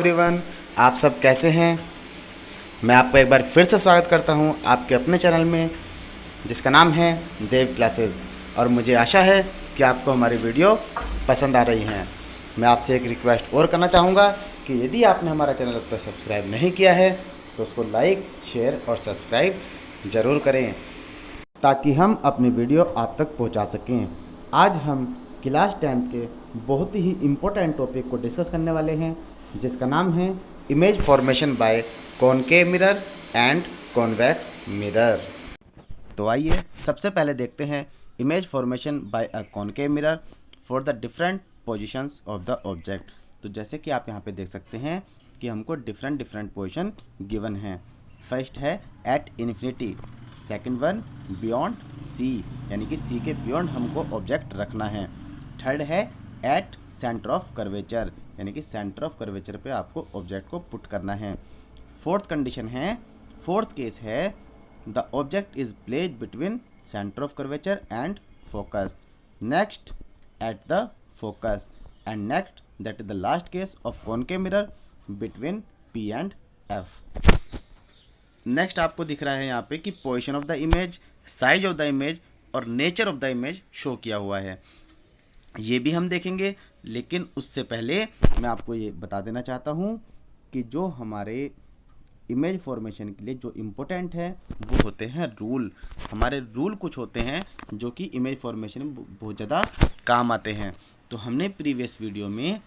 Everyone, आप सब कैसे हैं। मैं आपका एक बार फिर से स्वागत करता हूं आपके अपने चैनल में जिसका नाम है देव क्लासेस। और मुझे आशा है कि आपको हमारी वीडियो पसंद आ रही हैं। मैं आपसे एक रिक्वेस्ट और करना चाहूँगा कि यदि आपने हमारा चैनल अब तक सब्सक्राइब नहीं किया है तो उसको लाइक, शेयर और सब्सक्राइब ज़रूर करें ताकि हम अपनी वीडियो आप तक पहुंचा सकें। आज हम क्लास 10 के बहुत ही इम्पोर्टेंट टॉपिक को डिस्कस करने वाले हैं जिसका नाम है image formation by concave mirror and convex mirror. तो आइए सबसे पहले देखते हैं image formation by a concave mirror for the different positions of the object. तो जैसे कि आप यहाँ पे देख सकते हैं कि हमको डिफरेंट पोजीशन गिवन है। फर्स्ट है at infinity, second one beyond C यानी कि सी के बियॉन्ड हमको ऑब्जेक्ट रखना है। थर्ड है एट सेंटर ऑफ कर्वेचर यानी कि सेंटर ऑफ कर्वेचर पे आपको ऑब्जेक्ट को पुट करना है। फोर्थ कंडीशन है, फोर्थ केस है the object is placed between centre of curvature and focus, next at the focus and next that is the last case of concave mirror between P and F. Next आपको दिख रहा है यहाँ पे कि position of the image, size of the image और nature of the image show किया हुआ है। ये भी हम देखेंगे, लेकिन उससे पहले मैं आपको ये बता देना चाहता हूँ कि जो हमारे इमेज फॉर्मेशन के लिए जो इम्पोर्टेंट है वो होते हैं रूल। हमारे रूल कुछ होते हैं जो कि इमेज फॉर्मेशन में बहुत ज़्यादा काम आते हैं। तो हमने प्रीवियस वीडियो में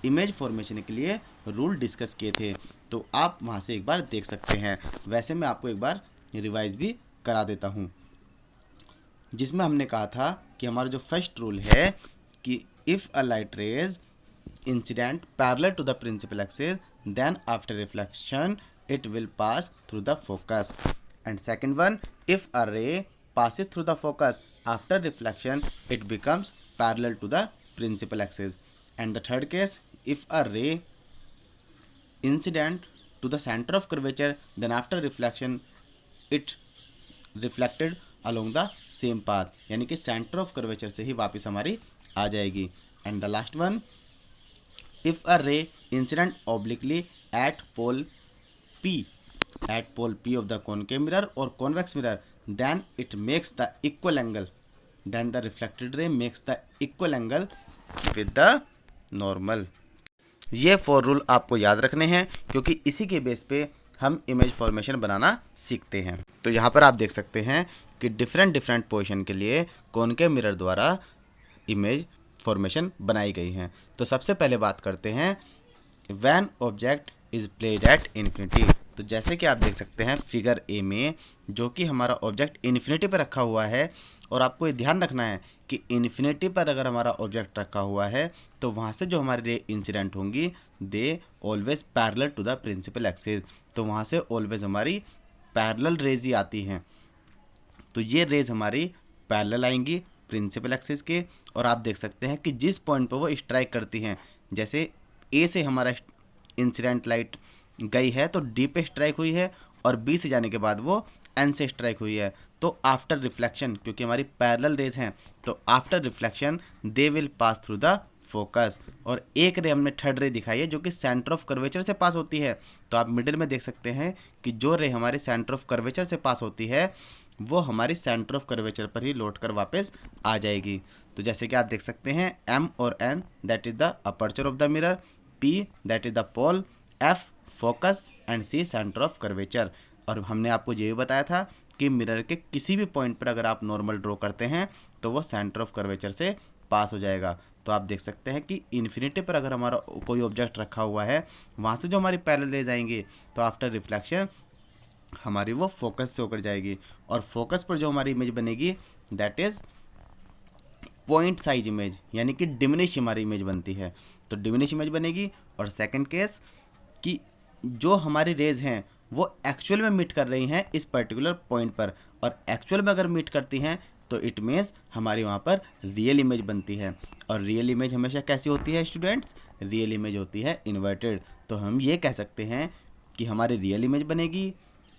इमेज फॉर्मेशन के लिए रूल डिस्कस किए थे, तो आप वहाँ से एक बार देख सकते हैं। वैसे मैं आपको एक बार रिवाइज भी करा देता हूँ, जिसमें हमने कहा था कि हमारा जो फर्स्ट रूल है कि if a light rays incident parallel to the principal axis then after reflection it will pass through the focus. And second one, if a ray passes through the focus after reflection it becomes parallel to the principal axis. And the third case, if a ray incident to the center of curvature then after reflection it reflected along the same path यानी कि center of curvature से ही वापस हमारी आ जाएगी। And the last one, if a ray incident obliquely at pole P of the concave mirror or convex mirror then it makes the equal angle, then the reflected ray makes the equal angle with the normal। ये 4 rule आपको याद रखने हैं क्योंकि इसी के base पे हम इमेज फॉर्मेशन बनाना सीखते हैं। तो यहाँ पर आप देख सकते हैं कि डिफरेंट पोजीशन के लिए कॉनकेव मिरर द्वारा इमेज फॉर्मेशन बनाई गई हैं। तो सबसे पहले बात करते हैं when object is placed at infinity. तो जैसे कि आप देख सकते हैं फिगर ए में, जो कि हमारा ऑब्जेक्ट इन्फिनिटी पर रखा हुआ है, और आपको ये ध्यान रखना है कि इन्फिनिटी पर अगर हमारा ऑब्जेक्ट रखा हुआ है तो वहाँ से जो हमारी रे इंसिडेंट होंगी they always parallel to the principal axis. तो वहाँ से ऑलवेज हमारी पैरेलल रेज ही आती हैं। तो ये रेज हमारी पैरेलल आएंगी प्रिंसिपल एक्सिस के, और आप देख सकते हैं कि जिस पॉइंट पर वो स्ट्राइक करती हैं, जैसे ए से हमारा इंसिडेंट लाइट गई है तो डी पे स्ट्राइक हुई है, और बी से जाने के बाद वो एन से स्ट्राइक हुई है, तो आफ्टर रिफ्लेक्शन, क्योंकि हमारी पैरेलल रेज हैं, तो after reflection they will pass through the focus. और एक रे हमने थर्ड रे दिखाई है जो कि सेंटर ऑफ कर्वेचर से पास होती है। तो आप मिडिल में देख सकते हैं कि जो रे हमारे सेंटर ऑफ कर्वेचर से पास होती है वो हमारी सेंटर ऑफ कर्वेचर पर ही लौट कर वापस आ जाएगी। तो जैसे कि आप देख सकते हैं एम और N that is the aperture of the mirror, P that is the pole, F focus and C centre of curvature. और हमने आपको ये भी बताया था कि मिरर के किसी भी पॉइंट पर अगर आप नॉर्मल ड्रॉ करते हैं तो वो सेंटर ऑफ कर्वेचर से पास हो जाएगा। तो आप देख सकते हैं कि इन्फिनिटी पर अगर हमारा कोई ऑब्जेक्ट रखा हुआ है, वहाँ से जो हमारी पैरेलल रेज आएंगी तो आफ्टर रिफ्लेक्शन हमारी वो फोकस से होकर जाएगी, और फोकस पर जो हमारी इमेज बनेगी that is point size image, यानी कि डिमिनिश हमारी इमेज बनती है। तो डिमिनिश इमेज बनेगी। और सेकंड केस कि जो हमारी रेज हैं वो एक्चुअल में मीट कर रही हैं इस पर्टिकुलर पॉइंट पर, और एक्चुअल में अगर मीट करती हैं तो इट मीन्स हमारी वहाँ पर रियल इमेज बनती है। और रियल इमेज हमेशा कैसी होती है स्टूडेंट्स? रियल इमेज होती है इन्वर्टेड। तो हम ये कह सकते हैं कि हमारी रियल इमेज बनेगी,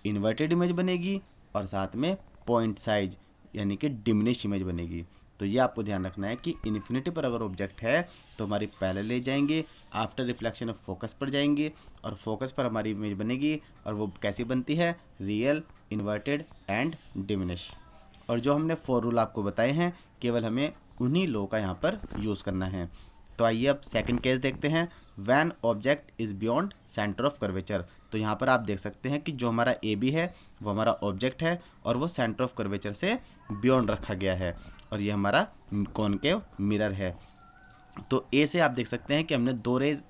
इन्वर्टेड इमेज बनेगी, और साथ में पॉइंट साइज यानी कि डिमिनिश इमेज बनेगी। तो ये आपको ध्यान रखना है कि इन्फिनिटी पर अगर ऑब्जेक्ट है तो हमारी पैरेलल ले जाएंगे, आफ्टर रिफ्लेक्शन ऑफ फोकस पर जाएंगे और फोकस पर हमारी इमेज बनेगी। और वो कैसी बनती है? Real, inverted and diminish. और जो हमने 4 रूल आपको बताए हैं केवल हमें उन्हीं लॉ का यहाँ पर यूज़ करना है। तो आइए अब सेकंड केस देखते हैं, when object is beyond centre of curvature. तो यहाँ पर आप देख सकते हैं कि जो हमारा ए बी है वो हमारा ऑब्जेक्ट है और वो सेंटर ऑफ कर्वेचर से बियॉन्ड रखा गया है और ये हमारा कॉनकेव मिरर है। तो ए से आप देख सकते हैं कि हमने 2 रेज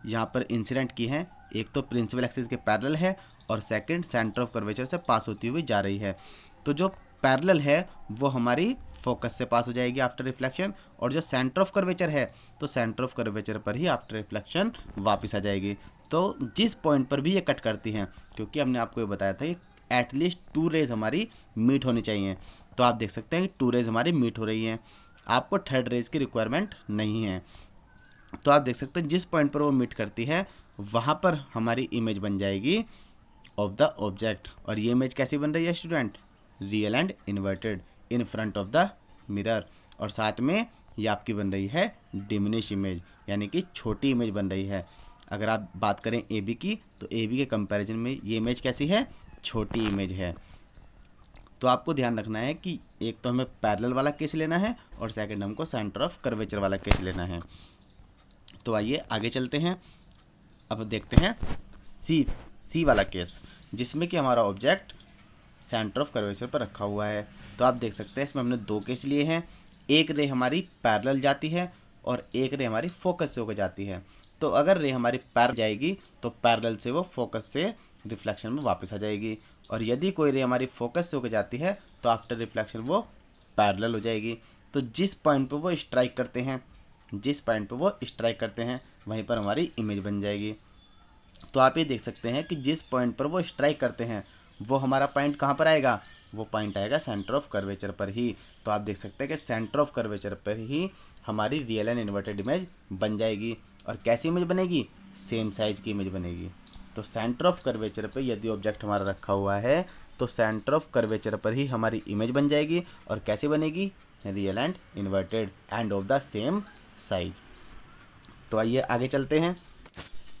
यहाँ पर इंसिडेंट की हैं, एक तो प्रिंसिपल एक्सिस के पैरेलल है और सेकंड सेंटर ऑफ कर्वेचर से पास होती हुई जा रही है। तो जो पैरेलल है वो हमारी फोकस से पास हो जाएगी आफ्टर रिफ्लेक्शन, और जो सेंटर ऑफ कर्वेचर है तो सेंटर ऑफ कर्वेचर पर ही आफ्टर रिफ्लेक्शन वापस आ जाएगी। तो जिस पॉइंट पर भी ये कट करती हैं, क्योंकि हमने आपको ये बताया था कि एटलीस्ट 2 रेज हमारी मीट होनी चाहिए, तो आप देख सकते हैं कि 2 रेज हमारी मीट हो रही हैं, आपको थर्ड रेज की रिक्वायरमेंट नहीं है। तो आप देख सकते हैं जिस पॉइंट पर वो मीट करती है वहाँ पर हमारी इमेज बन जाएगी ऑफ द ऑब्जेक्ट। और ये इमेज कैसी बन रही है student? Real and inverted in front of the mirror. और साथ में ये आपकी बन रही है डिमिनिश इमेज, यानी कि छोटी इमेज बन रही है। अगर आप बात करें ए बी की, तो ए बी के कंपैरिजन में ये इमेज कैसी है? छोटी इमेज है। तो आपको ध्यान रखना है कि एक तो हमें पैरेलल वाला केस लेना है और सेकंड हमको सेंटर ऑफ कर्वेचर वाला केस लेना है। तो आइए आगे चलते हैं। अब देखते हैं सी वाला केस, जिसमें कि हमारा ऑब्जेक्ट सेंटर ऑफ कर्वेचर पर रखा हुआ है। तो आप देख सकते हैं इसमें हमने 2 केस लिए हैं, एक रे हमारी पैरेलल जाती है और एक रे हमारी फोकस से होकर जाती है। तो अगर रे हमारी पैरेलल जाएगी तो पैरेलल से वो फोकस से रिफ्लेक्शन में वापस आ जाएगी, और यदि कोई रे हमारी फोकस से होकर जाती है तो आफ्टर रिफ्लेक्शन वो पैरेलल हो जाएगी। तो जिस पॉइंट पर वो स्ट्राइक करते हैं वहीं पर हमारी इमेज बन जाएगी। तो आप ये देख सकते हैं कि जिस पॉइंट पर वो स्ट्राइक करते हैं वो हमारा पॉइंट कहाँ पर आएगा? वो पॉइंट आएगा सेंटर ऑफ कर्वेचर पर ही। तो आप देख सकते हैं कि सेंटर ऑफ कर्वेचर पर ही हमारी रियल एंड इन्वर्टेड इमेज बन जाएगी। और कैसी इमेज बनेगी? सेम साइज की इमेज बनेगी। तो सेंटर ऑफ कर्वेचर पर यदि ऑब्जेक्ट हमारा रखा हुआ है तो सेंटर ऑफ कर्वेचर पर ही हमारी इमेज बन जाएगी। और कैसी बनेगी? Real and inverted end of the same size. तो आइए आगे चलते हैं।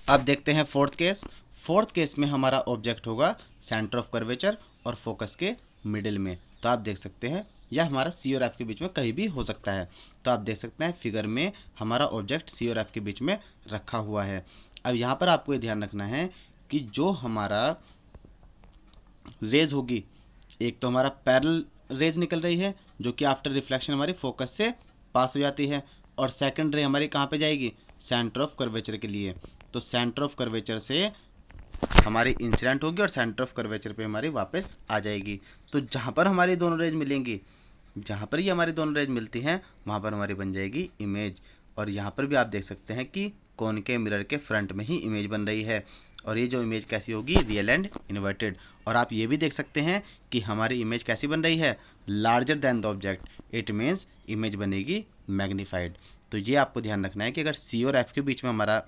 अब देखते हैं फोर्थ केस में हमारा ऑब्जेक्ट होगा सेंटर ऑफ कर्वेचर और फोकस के मिडिल में। तो आप देख सकते हैं यह हमारा सी और एफ के बीच में कहीं भी हो सकता है। तो आप देख सकते हैं फिगर में हमारा ऑब्जेक्ट सी और एफ के बीच में रखा हुआ है। अब यहाँ पर आपको ये ध्यान रखना है कि जो हमारा रेज होगी, एक तो हमारा पैरेलल रेज निकल रही है जो कि आफ्टर रिफ्लेक्शन हमारी फोकस से पास हो जाती है, और सेकंड रे हमारी कहाँ पे जाएगी? सेंटर ऑफ कर्वेचर के लिए। तो सेंटर ऑफ कर्वेचर से हमारी इंसिडेंट होगी और सेंटर ऑफ कर्वेचर पे हमारी वापस आ जाएगी। तो जहाँ पर हमारी दोनों रेज मिलेंगी, जहाँ पर ही हमारी दोनों रेज मिलती हैं वहाँ पर हमारी बन जाएगी इमेज। और यहाँ पर भी आप देख सकते हैं कि कॉनकेव मिरर के फ्रंट में ही इमेज बन रही है, और ये जो इमेज कैसी होगी? Real and inverted. और आप ये भी देख सकते हैं कि हमारी इमेज कैसी बन रही है? Larger than the object. It means image बनेगी मैग्नीफाइड। तो ये आपको ध्यान रखना है कि अगर सी और एफ के बीच में हमारा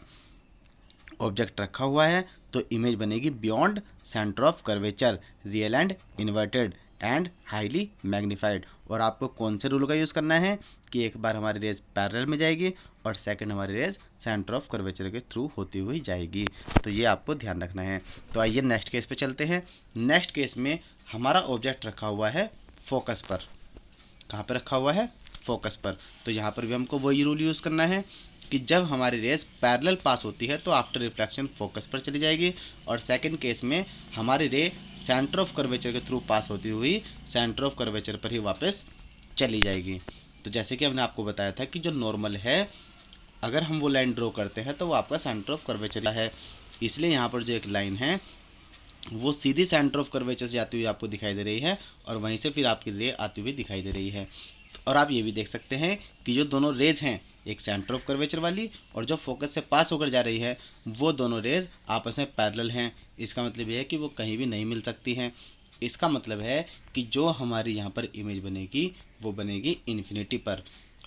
ऑब्जेक्ट रखा हुआ है तो इमेज बनेगी beyond centre of curvature, real and inverted and highly magnified. और आपको कौन से रूल का यूज़ करना है कि एक बार हमारी रेज पैरेलल में जाएगी और सेकंड हमारी रेज सेंटर ऑफ कर्वेचर के थ्रू होती हुई जाएगी। तो ये आपको ध्यान रखना है। तो आइए नेक्स्ट केस पे चलते हैं। नेक्स्ट केस में हमारा ऑब्जेक्ट रखा हुआ है फोकस पर। कहाँ पर रखा हुआ है? फोकस पर। तो यहाँ पर भी हमको वही रूल यूज़ करना है कि जब हमारी रेज पैरेलल पास होती है तो आफ्टर रिफ्लेक्शन फोकस पर चली जाएगी, और सेकंड केस में हमारी रे सेंटर ऑफ कर्वेचर के थ्रू पास होती हुई सेंटर ऑफ कर्वेचर पर ही वापस चली जाएगी। तो जैसे कि हमने आपको बताया था कि जो नॉर्मल है, अगर हम वो लाइन ड्रॉ करते हैं तो वो आपका सेंटर ऑफ कर्वेचर है, इसलिए यहाँ पर जो एक लाइन है वो सीधी सेंटर ऑफ कर्वेचर से जाती हुई आपको दिखाई दे रही है, और वहीं से फिर आपकी रे आती हुई दिखाई दे रही है। और आप ये भी देख सकते हैं कि जो दोनों रेज हैं, एक सेंटर ऑफ कर्वेचर वाली और जो फोकस से पास होकर जा रही है, वो दोनों रेज आपस में पैरेलल हैं। इसका मतलब ये है कि वो कहीं भी नहीं मिल सकती हैं। इसका मतलब है कि जो हमारी यहाँ पर इमेज बनेगी वो बनेगी इन्फिनिटी पर।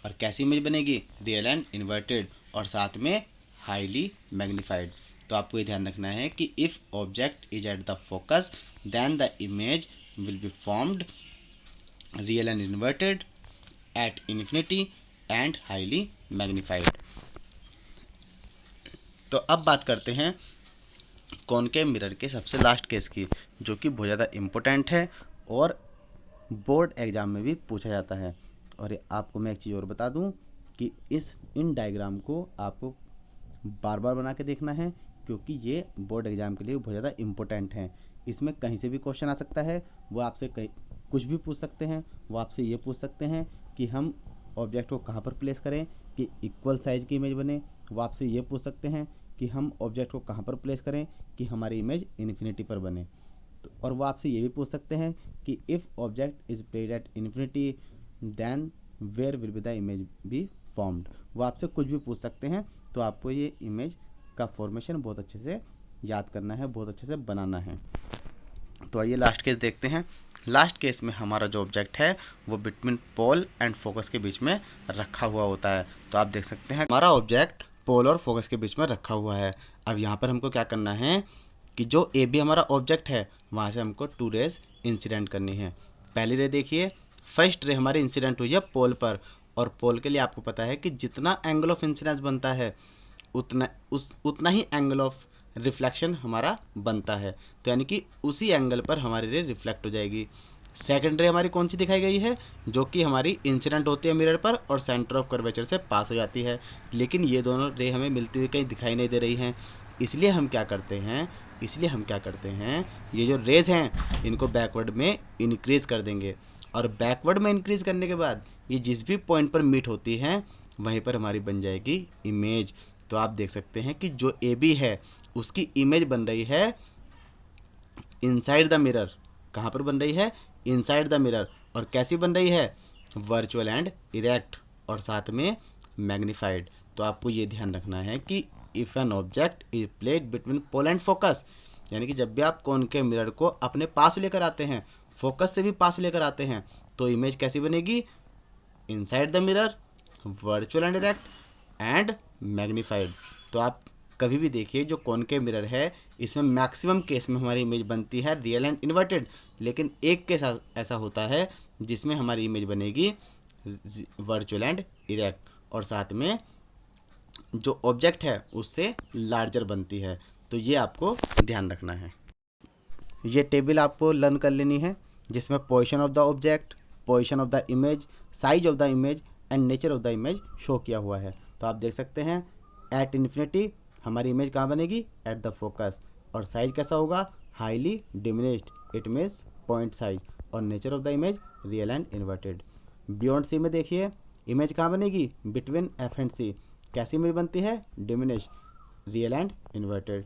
और कैसी इमेज बनेगी? रियल एंड इन्वर्टेड और साथ में हाईली मैग्नीफाइड। तो आपको ये ध्यान रखना है कि if object is at the focus then the image will be formed real and inverted at infinity and highly magnified. तो अब बात करते हैं कॉनकेव मिरर के सबसे लास्ट केस की, जो कि बहुत ज़्यादा इम्पोर्टेंट है और बोर्ड एग्ज़ाम में भी पूछा जाता है। और आपको मैं एक चीज़ और बता दूं कि इन डायग्राम को आपको बार बार बना के देखना है, क्योंकि ये बोर्ड एग्ज़ाम के लिए बहुत ज़्यादा इम्पोर्टेंट है। इसमें कहीं से भी क्वेश्चन आ सकता है, वो आपसे कुछ भी पूछ सकते हैं। वो आपसे ये पूछ सकते हैं कि हम ऑब्जेक्ट को कहाँ पर प्लेस करें कि इक्वल साइज़ की इमेज बने। वो आपसे ये पूछ सकते हैं कि हम ऑब्जेक्ट को कहाँ पर प्लेस करें कि हमारी इमेज इन्फिनिटी पर बने। तो और वो आपसे ये भी पूछ सकते हैं कि if object is placed at infinity then where will be the image be formed. वो आपसे कुछ भी पूछ सकते हैं। तो आपको ये इमेज का फॉर्मेशन बहुत अच्छे से याद करना है, बहुत अच्छे से बनाना है। तो आइए लास्ट केस देखते हैं। लास्ट केस में हमारा जो ऑब्जेक्ट है वो बिटवीन पोल एंड फोकस के बीच में रखा हुआ होता है। तो आप देख सकते हैं हमारा ऑब्जेक्ट पोल और फोकस के बीच में रखा हुआ है। अब यहाँ पर हमको क्या करना है कि जो ए बी हमारा ऑब्जेक्ट है वहाँ से हमको 2 रेज इंसिडेंट करनी है। पहली रे देखिए, फर्स्ट रे हमारी इंसिडेंट हुई है पोल पर, और पोल के लिए आपको पता है कि जितना एंगल ऑफ इंसिडेंस बनता है उतना ही एंगल ऑफ रिफ्लेक्शन हमारा बनता है। तो यानी कि उसी एंगल पर हमारी रे रिफ्लेक्ट हो जाएगी। सेकंड रे हमारी कौन सी दिखाई गई है, जो कि हमारी इंसिडेंट होती है मिरर पर और सेंटर ऑफ कर्वेचर से पास हो जाती है। लेकिन ये दोनों रे हमें मिलती हुई कहीं दिखाई नहीं दे रही हैं। इसलिए हम क्या करते हैं, ये जो रेज हैं इनको बैकवर्ड में इंक्रीज़ कर देंगे, और बैकवर्ड में इंक्रीज़ करने के बाद ये जिस भी पॉइंट पर मीट होती हैं वहीं पर हमारी बन जाएगी इमेज। तो आप देख सकते हैं कि जो ए बी है उसकी इमेज बन रही है इनसाइड द मिरर। कहाँ पर बन रही है? Inside the mirror. और कैसी बन रही है? वर्चुअल एंड इरेक्ट, और साथ में मैग्नीफाइड। तो आपको ये ध्यान रखना है कि if an object is placed between pole and focus, यानी कि जब भी आप कॉनकेव मिरर को अपने पास लेकर आते हैं, फोकस से भी पास लेकर आते हैं, तो इमेज कैसी बनेगी? Inside the mirror, virtual and erect and magnified. तो आप कभी भी देखिए जो कॉनकेव मिरर है इसमें मैक्सिमम केस में हमारी इमेज बनती है रियल एंड इन्वर्टेड, लेकिन एक केस ऐसा होता है जिसमें हमारी इमेज बनेगी वर्चुअल एंड इरेक्ट, और साथ में जो ऑब्जेक्ट है उससे लार्जर बनती है। तो ये आपको ध्यान रखना है। ये टेबल आपको लर्न कर लेनी है, जिसमें position of the object, position of the image, size of the image and nature of the image show किया हुआ है। तो आप देख सकते हैं एट इन्फिनिटी हमारी इमेज कहाँ बनेगी? At the focus. और साइज कैसा होगा? Highly diminished, it means point size. और nature of the image real and inverted. Beyond C में देखिए इमेज कहाँ बनेगी? Between F and C. कैसी इमेज बनती है? Diminished, real and inverted.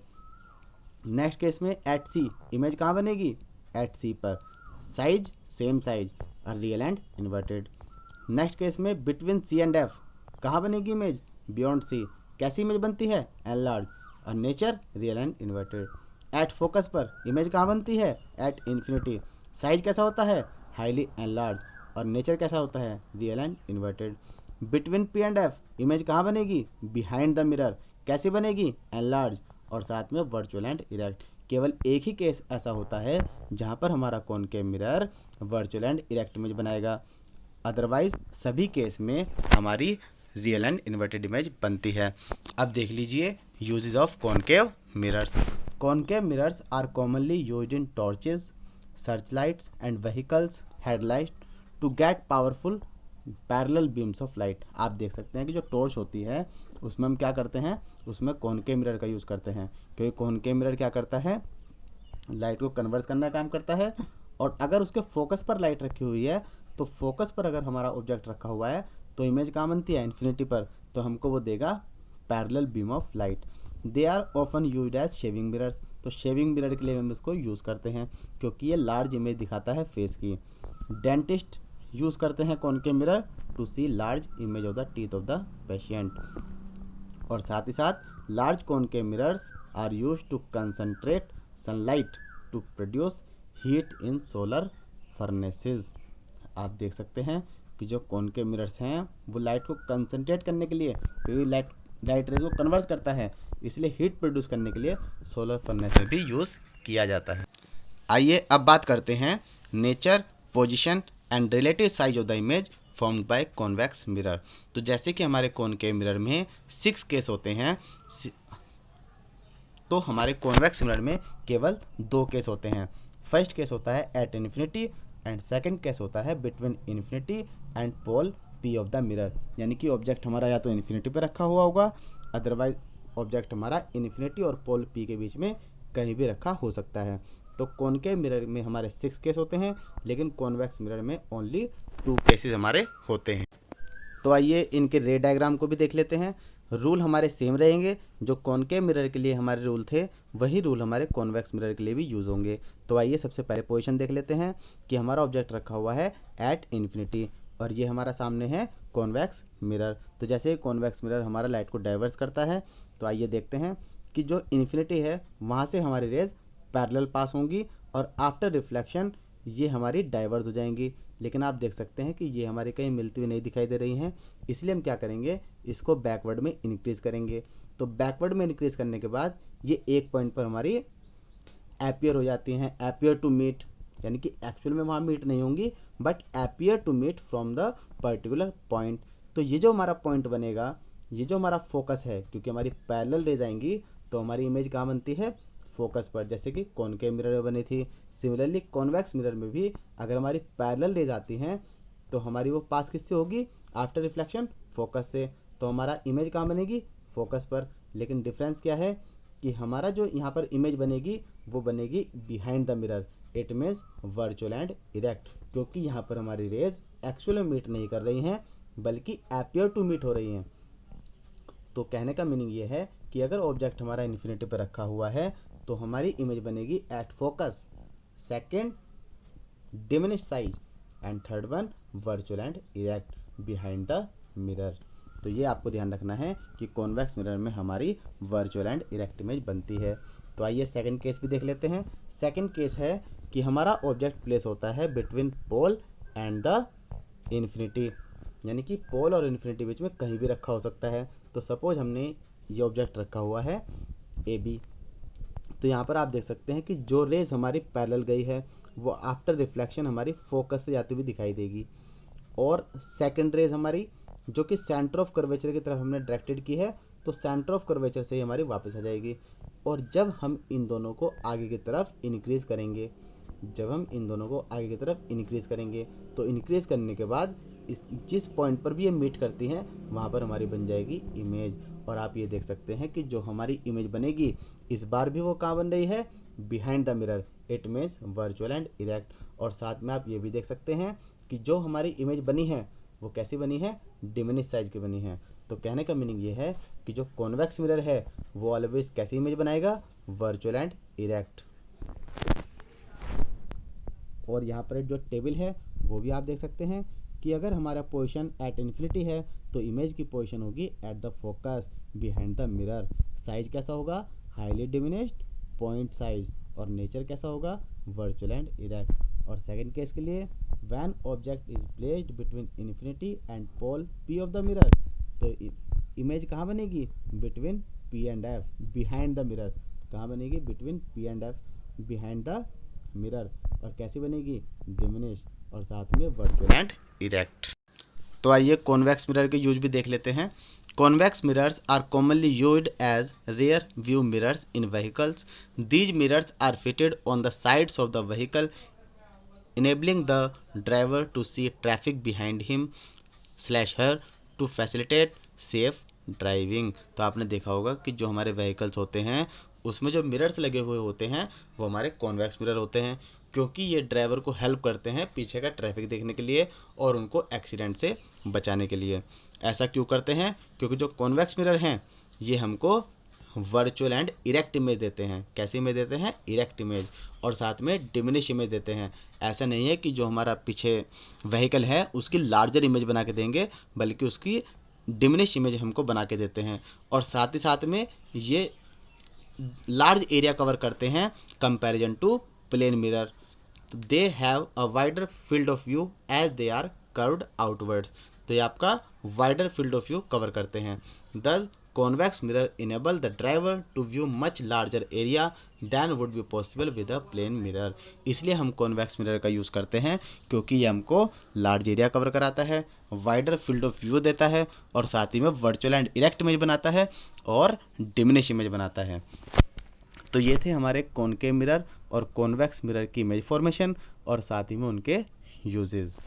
Next case में एट सी इमेज कहाँ बनेगी? एट सी पर। साइज सेम साइज और real and inverted. Next case में बिटवीन सी एंड एफ कहाँ बनेगी इमेज? बियॉन्ड सी। कैसी इमेज बनती है? एनलार्ज, और nature real and inverted. At focus पर इमेज कहाँ बनती है? At infinity. साइज कैसा होता है? हाईली एनलार्ज, और नेचर कैसा होता है? Real and inverted. Between P and F image कहाँ बनेगी? Behind the mirror. कैसी बनेगी? एनलार्ज, और साथ में वर्चुअल एंड इरेक्ट। केवल एक ही केस ऐसा होता है जहाँ पर हमारा concave mirror virtual and erect image बनाएगा, अदरवाइज सभी केस में हमारी रियल एंड इन्वर्टेड इमेज बनती है। अब देख लीजिए uses of concave mirrors. Concave mirrors are commonly used in torches, searchlights and vehicles headlight to get powerful parallel beams of light. आप देख सकते हैं कि जो टॉर्च होती है उसमें हम क्या करते हैं? उसमें कॉनकेव मिरर का यूज़ करते हैं, क्योंकि कॉनकेव मिरर क्या करता है? लाइट को कन्वर्ट करने का काम करता है। और अगर उसके फोकस पर लाइट रखी हुई है तो फोकस पर अगर हमारा ऑब्जेक्ट रखा हुआ है तो इमेज कहाँ बनती है? इन्फिनिटी पर। तो हमको वो देगा parallel beam of light. They are often used as shaving mirrors. तो शेविंग मिरर के लिए हम इसको यूज़ करते हैं क्योंकि ये लार्ज इमेज दिखाता है फेस की। डेंटिस्ट यूज़ करते हैं concave mirror to see large image of the teeth of the patient. और साथ ही साथ large concave mirrors are use to concentrate sunlight to produce heat in solar furnaces. आप देख सकते हैं कि जो कॉनकेव मिरर्स हैं वो लाइट को कंसनट्रेट करने के लिए, क्योंकि लाइट रेज को कन्वर्ट करता है, इसलिए हीट प्रोड्यूस करने के लिए सोलर फर्नेस में भी यूज़ किया जाता है। आइए अब बात करते हैं nature, position and relative size of the image formed by convex mirror. तो जैसे कि हमारे कॉनकेव मिरर में 6 केस होते हैं, तो हमारे कॉन्वेक्स मिरर में केवल 2 केस होते हैं। फर्स्ट केस होता है at infinity and second case होता है between infinity and pole P of the mirror. यानी कि ऑब्जेक्ट हमारा या तो इन्फिनिटी पे रखा हुआ होगा, अदरवाइज ऑब्जेक्ट हमारा इन्फिनिटी और पोल पी के बीच में कहीं भी रखा हो सकता है। तो कॉनकेव मिरर में हमारे 6 केस होते हैं, लेकिन कॉन्वेक्स मिरर में ओनली 2 केसेस हमारे होते हैं। तो आइए इनके रे डायग्राम को भी देख लेते हैं। रूल हमारे सेम रहेंगे, जो कॉनकेव मिरर के लिए हमारे रूल थे वही रूल हमारे कॉन्वेक्स मिरर के लिए भी यूज़ होंगे। तो आइए सबसे पहले पोजीशन देख लेते हैं कि हमारा ऑब्जेक्ट रखा हुआ है एट इन्फिनिटी और ये हमारा सामने है कॉन्वेक्स मिरर। तो जैसे कॉन्वेक्स मिरर हमारा लाइट को डाइवर्स करता है, तो आइए देखते हैं कि जो इन्फिनिटी है वहाँ से हमारी रेज पैरेलल पास होंगी और आफ्टर रिफ्लेक्शन ये हमारी डाइवर्स हो जाएंगी। लेकिन आप देख सकते हैं कि ये हमारी कहीं मिलती हुई नहीं दिखाई दे रही हैं, इसलिए हम क्या करेंगे, इसको बैकवर्ड में इंक्रीज़ करेंगे। तो बैकवर्ड में इंक्रीज़ करने के बाद ये एक पॉइंट पर हमारी अपीयर हो जाती हैं, अपीयर टू मीट, यानी कि एक्चुअल में वहाँ मीट नहीं होंगी but appear to meet from the particular point. तो ये जो हमारा पॉइंट बनेगा, ये जो हमारा फोकस है, क्योंकि हमारी पैरेलल रेज आएंगी तो हमारी इमेज कहाँ बनती है, फोकस पर, जैसे कि कॉनकेव मिरर में बनी थी। सिमिलरली कॉन्वेक्स मिरर में भी अगर हमारी पैरेलल रेज आती हैं तो हमारी वो पास किससे होगी, आफ्टर रिफ्लेक्शन फोकस से। तो हमारा इमेज कहाँ बनेगी, फोकस पर। लेकिन डिफरेंस क्या है कि हमारा जो यहाँ पर इमेज बनेगी वो बनेगी behind the mirror. It means virtual and erect, क्योंकि यहाँ पर हमारी रेज एक्चुअल में मीट नहीं कर रही हैं बल्कि अपीयर टू मीट हो रही हैं। तो कहने का मीनिंग ये है कि अगर ऑब्जेक्ट हमारा इन्फिनिटी पर रखा हुआ है तो हमारी इमेज बनेगी at focus, second diminish size and third one virtual and erect behind the mirror. तो ये आपको ध्यान रखना है कि कॉन्वेक्स मिरर में हमारी वर्चुअल एंड इरेक्ट इमेज बनती है। तो आइए सेकंड केस भी देख लेते हैं। सेकंड केस है कि हमारा ऑब्जेक्ट प्लेस होता है between pole and the infinity, यानी कि पोल और इन्फिनिटी बीच में कहीं भी रखा हो सकता है। तो सपोज हमने ये ऑब्जेक्ट रखा हुआ है ए बी, तो यहाँ पर आप देख सकते हैं कि जो रेज हमारी पैरेलल गई है वो आफ्टर रिफ्लेक्शन हमारी फोकस से जाती हुई दिखाई देगी, और सेकंड रेज हमारी जो कि सेंटर ऑफ कर्वेचर की तरफ हमने डायरेक्टेड की है तो सेंटर ऑफ कर्वेचर से ही हमारी वापस आ जाएगी। और जब हम इन दोनों को आगे की तरफ इंक्रीज़ करेंगे, जब हम इन दोनों को आगे की तरफ इंक्रीज़ करेंगे तो इंक्रीज़ करने के बाद जिस पॉइंट पर भी ये मीट करती हैं वहाँ पर हमारी बन जाएगी इमेज। और आप ये देख सकते हैं कि जो हमारी इमेज बनेगी इस बार भी वो कहाँ बन रही है, behind the mirror. It means virtual and erect. और साथ में आप ये भी देख सकते हैं कि जो हमारी इमेज बनी है वो कैसी बनी है, डिमिनिश साइज की बनी है। तो कहने का मीनिंग ये है कि जो कॉन्वेक्स मिरर है वो ऑलवेज कैसी इमेज बनाएगा, वर्चुअल एंड इरेक्ट। और यहाँ पर जो टेबल है वो भी आप देख सकते हैं कि अगर हमारा पोजीशन एट इन्फिनिटी है तो इमेज की पोजीशन होगी at the focus behind the mirror. Size कैसा होगा, हाईली डिमिनिश्ड पॉइंट साइज, और नेचर कैसा होगा, वर्चुअल एंड इरेक्ट। और सेकंड केस के लिए when object is placed between infinity and pole P of the mirror, तो इमेज कहाँ बनेगी, between P and F behind the mirror. कहाँ बनेगी, between P and F behind the mirror. और कैसी बनेगी, डिमिनिश, और साथ में वर्चुअल एंड इरेक्ट। तो आइए कॉन्वेक्स मिरर के यूज भी देख लेते हैं। Convex mirrors are commonly used as rear view mirrors in vehicles. These mirrors are fitted on the sides of the vehicle, enabling the driver to see traffic behind him/her to facilitate safe driving. तो आपने देखा होगा कि जो हमारे vehicles होते हैं उसमें जो मिरर्स लगे हुए होते हैं वो हमारे कॉन्वेक्स मिरर होते हैं, क्योंकि ये ड्राइवर को हेल्प करते हैं पीछे का ट्रैफिक देखने के लिए और उनको एक्सीडेंट से बचाने के लिए। ऐसा क्यों करते हैं, क्योंकि जो कॉन्वेक्स मिरर हैं ये हमको वर्चुअल एंड इरेक्ट इमेज देते हैं। कैसी इमेज देते हैं, इरेक्ट इमेज, और साथ में डिमिनिश इमेज देते हैं। ऐसा नहीं है कि जो हमारा पीछे व्हीकल है उसकी लार्जर इमेज बना के देंगे, बल्कि उसकी डिमिनिश इमेज हमको बना के देते हैं। और साथ ही साथ में ये लार्ज एरिया कवर करते हैं comparison to plane mirror. They have a wider field of view as they are curved outwards. तो ये आपका wider field of view cover करते हैं। Thus convex mirror enable the driver to view much larger area than would be possible with a plane mirror. इसलिए हम convex mirror का use करते हैं क्योंकि ये हमको लार्ज एरिया कवर कराता है, वाइडर फील्ड ऑफ व्यू देता है और साथ ही में वर्चुअल एंड इरेक्ट इमेज बनाता है और डिमिनिश इमेज बनाता है। तो ये थे हमारे कॉनकेव मिरर और कॉन्वेक्स मिरर की इमेज फॉर्मेशन और साथ ही में उनके यूजेस।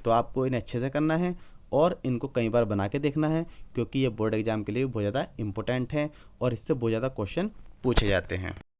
तो आपको इन्हें अच्छे से करना है और इनको कई बार बना के देखना है क्योंकि ये बोर्ड एग्जाम के लिए बहुत ज़्यादा इंपॉर्टेंट है और इससे बहुत ज़्यादा क्वेश्चन पूछे जाते हैं।